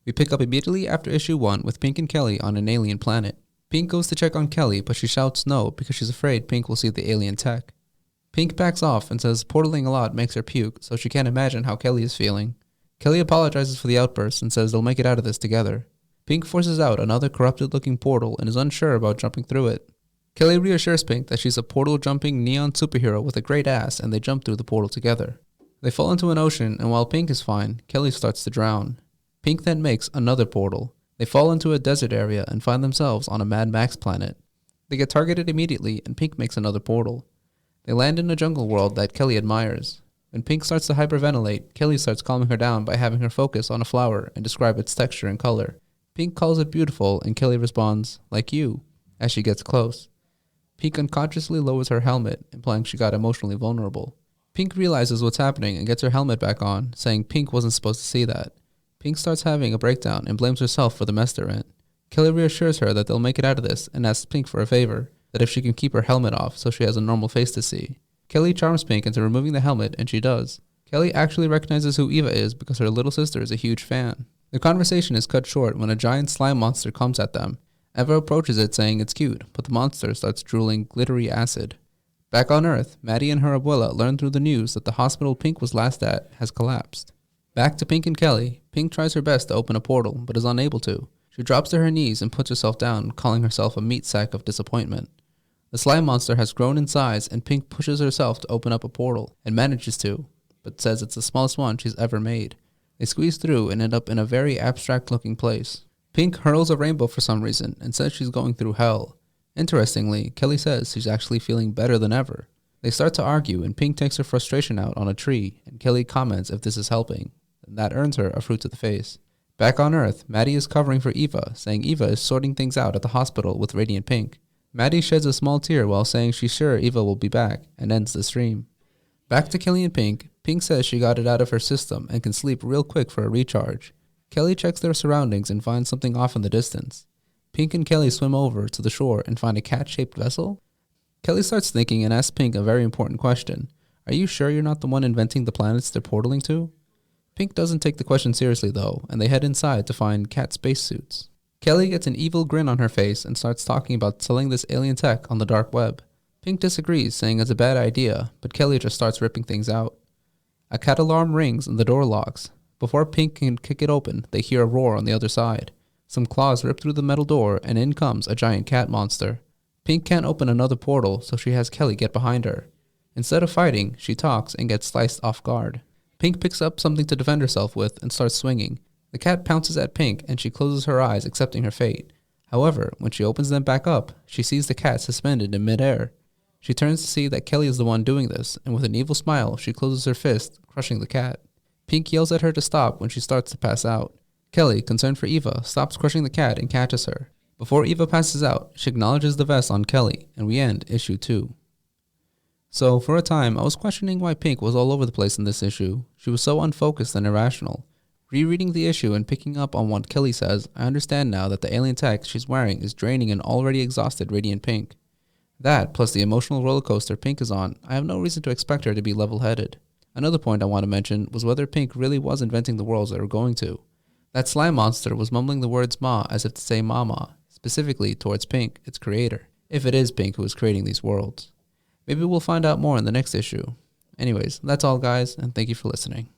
We pick up immediately after issue 1 with Pink and Kelly on an alien planet. Pink goes to check on Kelly, but she shouts no because she's afraid Pink will see the alien tech. Pink backs off and says portaling a lot makes her puke, so she can't imagine how Kelly is feeling. Kelly apologizes for the outburst and says they'll make it out of this together. Pink forces out another corrupted-looking portal and is unsure about jumping through it. Kelly reassures Pink that she's a portal-jumping neon superhero with a great ass, and they jump through the portal together. They fall into an ocean, and while Pink is fine, Kelly starts to drown. Pink then makes another portal. They fall into a desert area and find themselves on a Mad Max planet. They get targeted immediately, and Pink makes another portal. They land in a jungle world that Kelly admires. When Pink starts to hyperventilate, Kelly starts calming her down by having her focus on a flower and describe its texture and color. Pink calls it beautiful, and Kelly responds, "Like you," as she gets close. Pink unconsciously lowers her helmet, implying she got emotionally vulnerable. Pink realizes what's happening and gets her helmet back on, saying Pink wasn't supposed to see that. Pink starts having a breakdown and blames herself for the mess they're in. Kelly reassures her that they'll make it out of this and asks Pink for a favor, that if she can keep her helmet off so she has a normal face to see. Kelly charms Pink into removing the helmet, and she does. Kelly actually recognizes who Eva is because her little sister is a huge fan. The conversation is cut short when a giant slime monster comes at them. Eva approaches it saying it's cute, but the monster starts drooling glittery acid. Back on Earth, Maddie and her abuela learn through the news that the hospital Pink was last at has collapsed. Back to Pink and Kelly, Pink tries her best to open a portal, but is unable to. She drops to her knees and puts herself down, calling herself a meat sack of disappointment. The slime monster has grown in size, and Pink pushes herself to open up a portal, and manages to, but says it's the smallest one she's ever made. They squeeze through and end up in a very abstract-looking place. Pink hurls a rainbow for some reason and says she's going through hell. Interestingly, Kelly says she's actually feeling better than ever. They start to argue, and Pink takes her frustration out on a tree, and Kelly comments if this is helping, and that earns her a fruit to the face. Back on Earth, Maddie is covering for Eva, saying Eva is sorting things out at the hospital with Radiant Pink. Maddie sheds a small tear while saying she's sure Eva will be back, and ends the stream. Back to Kelly and Pink, Pink says she got it out of her system and can sleep real quick for a recharge. Kelly checks their surroundings and finds something off in the distance. Pink and Kelly swim over to the shore and find a cat-shaped vessel. Kelly starts thinking and asks Pink a very important question. Are you sure you're not the one inventing the planets they're portaling to? Pink doesn't take the question seriously though, and they head inside to find cat spacesuits. Kelly gets an evil grin on her face and starts talking about selling this alien tech on the dark web. Pink disagrees, saying it's a bad idea, but Kelly just starts ripping things out. A cat alarm rings and the door locks. Before Pink can kick it open, they hear a roar on the other side. Some claws rip through the metal door, and in comes a giant cat monster. Pink can't open another portal, so she has Kelly get behind her. Instead of fighting, she talks and gets sliced off guard. Pink picks up something to defend herself with and starts swinging. The cat pounces at Pink, and she closes her eyes, accepting her fate. However, when she opens them back up, she sees the cat suspended in midair. She turns to see that Kelly is the one doing this, and with an evil smile, she closes her fist, crushing the cat. Pink yells at her to stop when she starts to pass out. Kelly, concerned for Eva, stops crushing the cat and catches her. Before Eva passes out, she acknowledges the vest on Kelly, and we end issue 2. So, for a time, I was questioning why Pink was all over the place in this issue. She was so unfocused and irrational. Rereading the issue and picking up on what Kelly says, I understand now that the alien tech she's wearing is draining an already exhausted Radiant Pink. That, plus the emotional roller coaster Pink is on, I have no reason to expect her to be level-headed. Another point I want to mention was whether Pink really was inventing the worlds they were going to. That slime monster was mumbling the words ma as if to say mama, specifically towards Pink, its creator, if it is Pink who is creating these worlds. Maybe we'll find out more in the next issue. Anyways, that's all guys, and thank you for listening.